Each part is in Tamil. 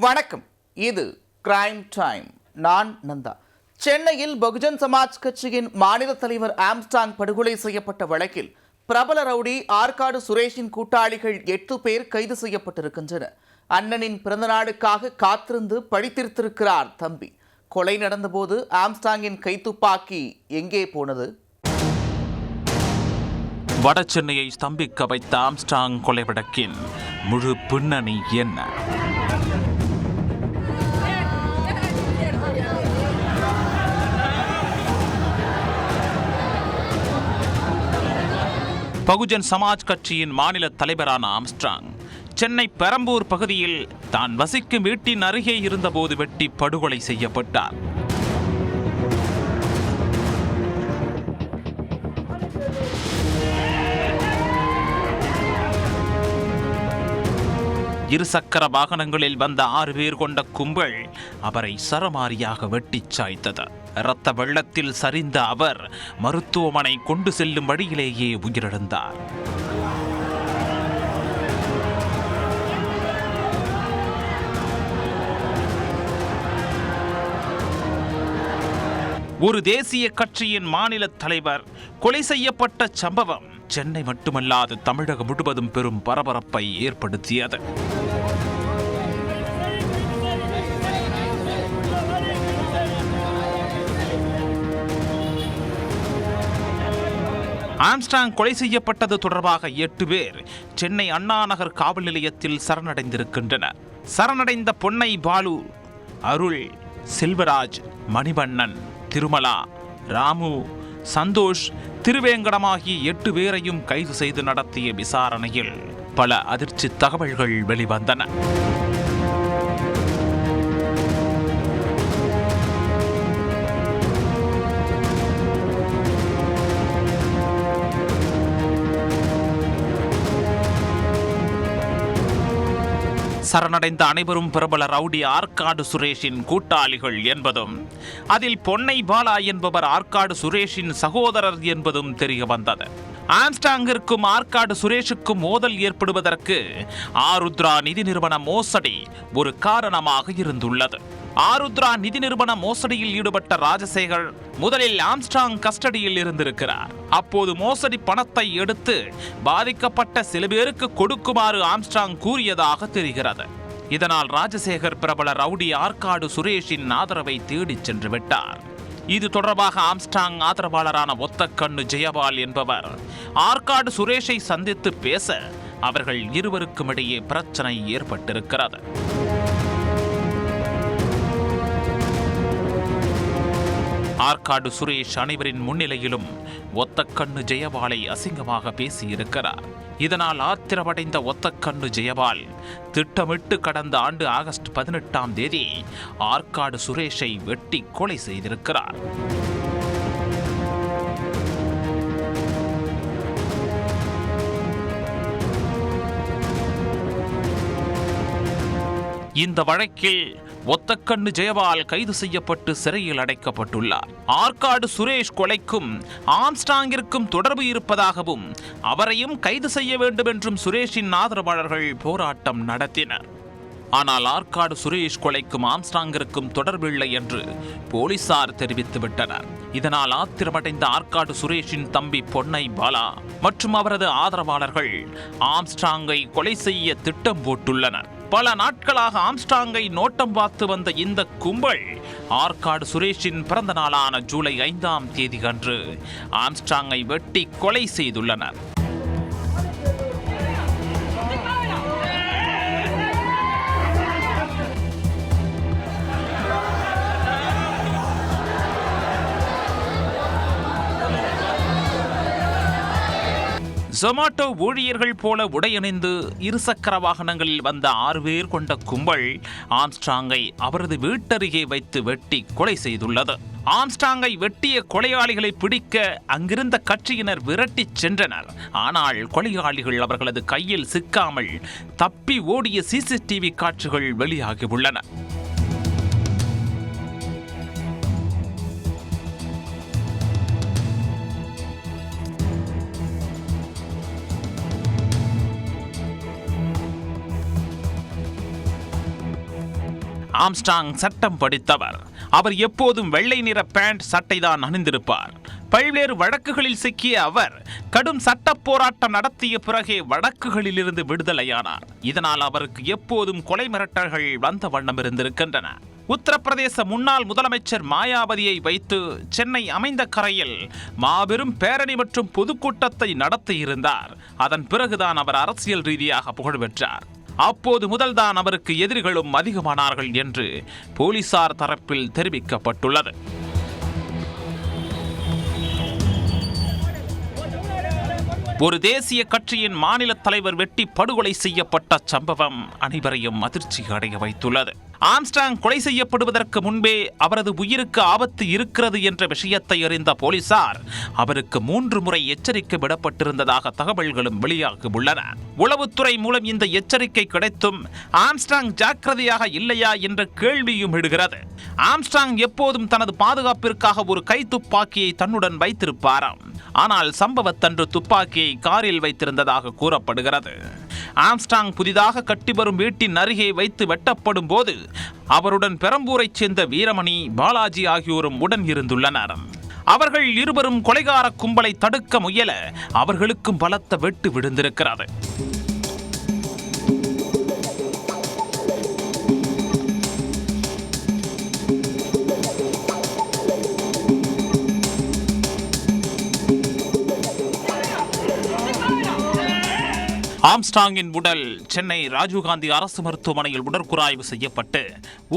வணக்கம். இது கிரைம் டைம். நான் நந்தா. சென்னையில் பகுஜன் சமாஜ் கட்சியின் மாநில தலைவர் ஆம்ஸ்ட்ராங் படுகொலை செய்யப்பட்ட வழக்கில் பிரபல ரவுடி ஆற்காடு சுரேஷின் கூட்டாளிகள் 8 பேர் கைது செய்யப்பட்டிருக்கின்றனர். அண்ணனின் பிறந்தநாளுக்காக காத்திருந்து பழித்தீர்த்திருக்கிறார் தம்பி. கொலை நடந்தபோது ஆம்ஸ்ட்ராங்கின் கைத்துப்பாக்கி எங்கே போனது? வடசென்னையை ஸ்தம்பிக்க வைத்த ஆம்ஸ்ட்ராங் கொலை வழக்கின் முழு பின்னணி என்ன? பகுஜன் சமாஜ் கட்சியின் மாநில தலைவரான ஆம்ஸ்ட்ராங் சென்னை பெரம்பூர் பகுதியில் தான் வசிக்கும் வீட்டின் அருகே இருந்தபோது வெட்டி படுகொலை செய்யப்பட்டார். இருசக்கர வாகனங்களில் வந்த 6 பேர் கொண்ட கும்பல் அவரை சரமாரியாக வெட்டிச் சாய்த்தது. இரத்த வெள்ளத்தில் சரிந்த அவர் மருத்துவமனை கொண்டு செல்லும் வழியிலேயே உயிரிழந்தார். ஒரு தேசிய கட்சியின் மாநில தலைவர் கொலை செய்யப்பட்ட சம்பவம் சென்னை மட்டுமல்லாது தமிழகம் முழுவதும் பெரும் பரபரப்பை ஏற்படுத்தியது. ஆம்ஸ்ட்ராங் கொலை செய்யப்பட்டது தொடர்பாக 8 பேர் சென்னை அண்ணா நகர் காவல் நிலையத்தில் சரணடைந்திருக்கின்றனர். சரணடைந்த பொன்னை பாலு, அருள், செல்வராஜ், மணிவண்ணன், திருமலா, ராமு, சந்தோஷ், திருவேங்கடம் ஆகிய 8 பேரையும் கைது செய்து நடத்திய விசாரணையில் பல அதிர்ச்சி தகவல்கள் வெளிவந்தன. சரணடைந்த அனைவரும் பிரபல ரவுடி ஆற்காடு சுரேஷின் கூட்டாளிகள் என்பதும் அதில் பொன்னை பாலா என்பவர் ஆற்காடு சுரேஷின் சகோதரர் என்பதும் தெரிய வந்தது. ஆம்ஸ்ட்ராங்கிற்கும் ஆற்காடு சுரேஷுக்கும் மோதல் ஏற்படுவதற்கு ஆருத்ரா நிதி நிறுவன மோசடி ஒரு காரணமாக இருந்துள்ளது. ஆருத்ரா நிதி நிறுவன மோசடியில் ஈடுபட்ட ராஜசேகர் முதலில் ஆம்ஸ்ட்ராங் கஸ்டடியில் இருந்திருக்கிறார். அப்போது மோசடி பணத்தை எடுத்து பாதிக்கப்பட்ட சில பேருக்கு கொடுக்குமாறு ஆம்ஸ்ட்ராங் கூறியதாக தெரிகிறது. இதனால் ராஜசேகர் பிரபல ரவுடி ஆற்காடு சுரேஷின் ஆதரவை தேடிச் சென்று விட்டார். இது தொடர்பாக ஆம்ஸ்ட்ராங் ஆதரவாளரான ஒத்தக்கண்ணு ஜெயபால் என்பவர் ஆற்காடு சுரேஷை சந்தித்து பேச அவர்கள் இருவருக்கும் இடையே பிரச்சனை ஏற்பட்டிருக்கிறது. ஆற்காடு சுரேஷ் அனைவரின் முன்னிலையிலும் ஒத்தக்கண்ணு ஜெயபாலை அசிங்கமாக பேசியிருக்கிறார். இதனால் ஆத்திரமடைந்த ஒத்தக்கண்ணு ஜெயபால் திட்டமிட்டு கடந்த ஆண்டு ஆகஸ்ட் 18ஆம் தேதி ஆற்காடு சுரேஷை வெட்டி கொலை செய்திருக்கிறார். இந்த வழக்கில் ஒத்தக்கண்ணு ஜெயபால் கைது செய்யப்பட்டு சிறையில் அடைக்கப்பட்டுள்ளார். ஆற்காடு சுரேஷ் கொலைக்கும் ஆம்ஸ்ட்ராங்கிற்கும் தொடர்பு இருப்பதாகவும் அவரையும் கைது செய்ய வேண்டும் என்றும் சுரேஷின் ஆதரவாளர்கள் போராட்டம் நடத்தினர். ஆனால் ஆற்காடு சுரேஷ் கொலைக்கும் ஆம்ஸ்ட்ராங்கிற்கும் தொடர்பில்லை என்று போலீசார் தெரிவித்துவிட்டனர். இதனால் ஆத்திரமடைந்த ஆற்காடு சுரேஷின் தம்பி பொன்னை பாலா மற்றும் அவரது ஆதரவாளர்கள் ஆம்ஸ்ட்ராங்கை கொலை செய்ய திட்டம் போட்டுள்ளனர். பல நாட்களாக ஆம்ஸ்ட்ராங்கை நோட்டம் பார்த்து வந்த இந்த கும்பல் ஆற்காடு சுரேஷின் பிறந்த நாளான ஜூலை 5ஆம் தேதி அன்று ஆம்ஸ்ட்ராங்கை வெட்டி கொலை செய்துள்ளனர். ஜொமாட்டோ ஊழியர்கள் போல உடையணிந்து இருசக்கர வாகனங்களில் வந்த 6 பேர் கொண்ட கும்பல் ஆம்ஸ்ட்ராங்கை அவரது வீட்டருகே வைத்து வெட்டி கொலை செய்துள்ளது. ஆம்ஸ்ட்ராங்கை வெட்டிய கொலையாளிகளை பிடிக்க அங்கிருந்த கட்சியினர் விரட்டிச் சென்றனர். ஆனால் கொலையாளிகள் அவர்களது கையில் சிக்காமல் தப்பி ஓடிய சிசிடிவி காட்சிகள் வெளியாகியுள்ளன. ஆம்ஸ்ட்ராங் சட்டம் படித்தவர். அவர் எப்போதும் வெள்ளை நிற பேண்ட் சட்டை தான் அணிந்திருப்பார். பல்வேறு வழக்குகளில் சிக்கிய அவர் கடும் சட்ட போராட்டம் நடத்திய பிறகே வழக்குகளிலிருந்து விடுதலையானார். இதனால் அவருக்கு எப்போதும் கொலை மிரட்டல்கள் வந்த வண்ணம் இருந்திருக்கின்றன. உத்தரப்பிரதேச முன்னாள் முதலமைச்சர் மாயாவதியை வைத்து சென்னை அமைந்த கரையில் மாபெரும் பேரணி மற்றும் பொதுக்கூட்டத்தை நடத்தியிருந்தார். அதன் பிறகுதான் அவர் அரசியல் ரீதியாக புகழ் பெற்றார். அப்போது முதல்தான் அவருக்கு எதிரிகளும் அதிகமானார்கள் என்று போலீசார் தரப்பில் தெரிவிக்கப்பட்டுள்ளது. ஒரு தேசிய கட்சியின் மாநில தலைவர் வெட்டி படுகொலை செய்யப்பட்ட சம்பவம் அனைவரையும் அதிர்ச்சி அடைய வைத்துள்ளது. ஆம்ஸ்ட்ராங் கொலை செய்யப்படுவதற்கு முன்பே அவரது உயிருக்கு ஆபத்து இருக்கிறது என்ற விஷயத்தை அறிந்த போலீசார் அவருக்கு 3 முறை எச்சரிக்கை விடப்பட்டிருந்ததாக தகவல்களும் வெளியாகியுள்ளன. உளவுத்துறை மூலம் இந்த எச்சரிக்கை கிடைத்தும் ஆம்ஸ்ட்ராங் ஜாக்கிரதையாக இல்லையா என்ற கேள்வியும் எழுகிறது. ஆம்ஸ்ட்ராங் எப்போதும் தனது பாதுகாப்பிற்காக ஒரு கைத்துப்பாக்கியை தன்னுடன் வைத்திருப்பாராம். ஆனால் சம்பவத்தன்று துப்பாக்கியை காரில் வைத்திருந்ததாக கூறப்படுகிறது. ஆம்ஸ்ட்ராங் புதிதாக கட்டி வரும் வீட்டின் அருகே வைத்து வெட்டப்படும் போது அவருடன் பெரம்பூரைச் சேர்ந்த வீரமணி, பாலாஜி ஆகியோரும் உடன் இருந்துள்ளனர். அவர்கள் இருவரும் கொலைகார கும்பலை தடுக்க முயல அவர்களுக்கும் பலத்த வெட்டு விழுந்திருக்கிறது. ஆம்ஸ்ட்ராங்கின் உடல் சென்னை ராஜீவ்காந்தி அரசு மருத்துவமனையில் உடற்குறாய்வு செய்யப்பட்டு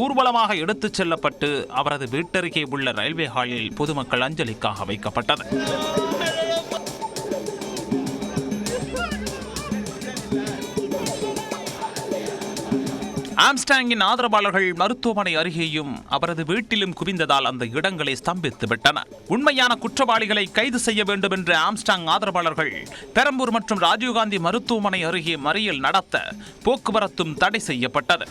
ஊர்வலமாக எடுத்துச் செல்லப்பட்டு அவரது வீட்டருகே உள்ள ரயில்வே ஹாலில் பொதுமக்கள் அஞ்சலிக்காக வைக்கப்பட்டது. ஆம்ஸ்ட்ராங்கின் ஆதரவாளர்கள் மருத்துவமனை அருகேயும் அவரது வீட்டிலும் குவிந்ததால் அந்த இடங்களை ஸ்தம்பித்து விட்டனர். உண்மையான குற்றவாளிகளை கைது செய்ய வேண்டும் என்ற ஆம்ஸ்ட்ராங் ஆதரவாளர்கள் பெரம்பூர் மற்றும் ராஜீவ்காந்தி மருத்துவமனை அருகே மறியல் நடத்த போக்குவரத்தும் தடை செய்யப்பட்டது.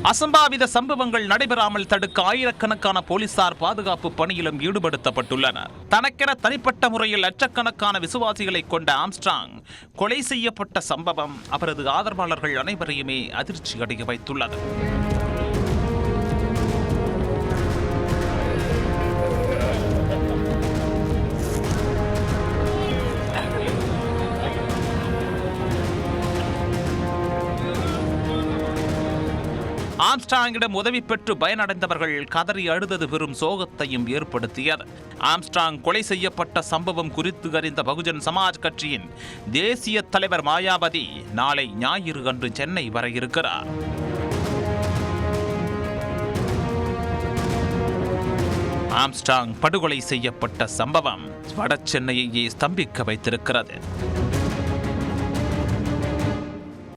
அசம்பாவித சம்பவங்கள் நடைபெறாமல் தடுக்க ஆயிரக்கணக்கான போலீசார் பாதுகாப்பு பணியிலும் ஈடுபடுத்தப்பட்டுள்ளனர். தனக்கென தனிப்பட்ட முறையில் லட்சக்கணக்கான விசுவாசிகளை கொண்ட ஆம்ஸ்ட்ராங் கொலை செய்யப்பட்ட சம்பவம் அவரது ஆதரவாளர்கள் அனைவரையுமே அதிர்ச்சி அடைய வைத்துள்ளது. ஆம்ஸ்ட்ராங்கிடம் உதவி பெற்று பயனடைந்தவர்கள் கதறி அழுதது பெரும் சோகத்தையும் ஏற்படுத்தியது. ஆம்ஸ்ட்ராங் கொலை செய்யப்பட்ட சம்பவம் குறித்து அறிந்த பகுஜன் சமாஜ் கட்சியின் தேசிய தலைவர் மாயாவதி நாளை ஞாயிறு அன்று சென்னை வர இருக்கிறார். ஆம்ஸ்ட்ராங் படுகொலை செய்யப்பட்ட சம்பவம் வட சென்னையையே ஸ்தம்பிக்க வைத்திருக்கிறது.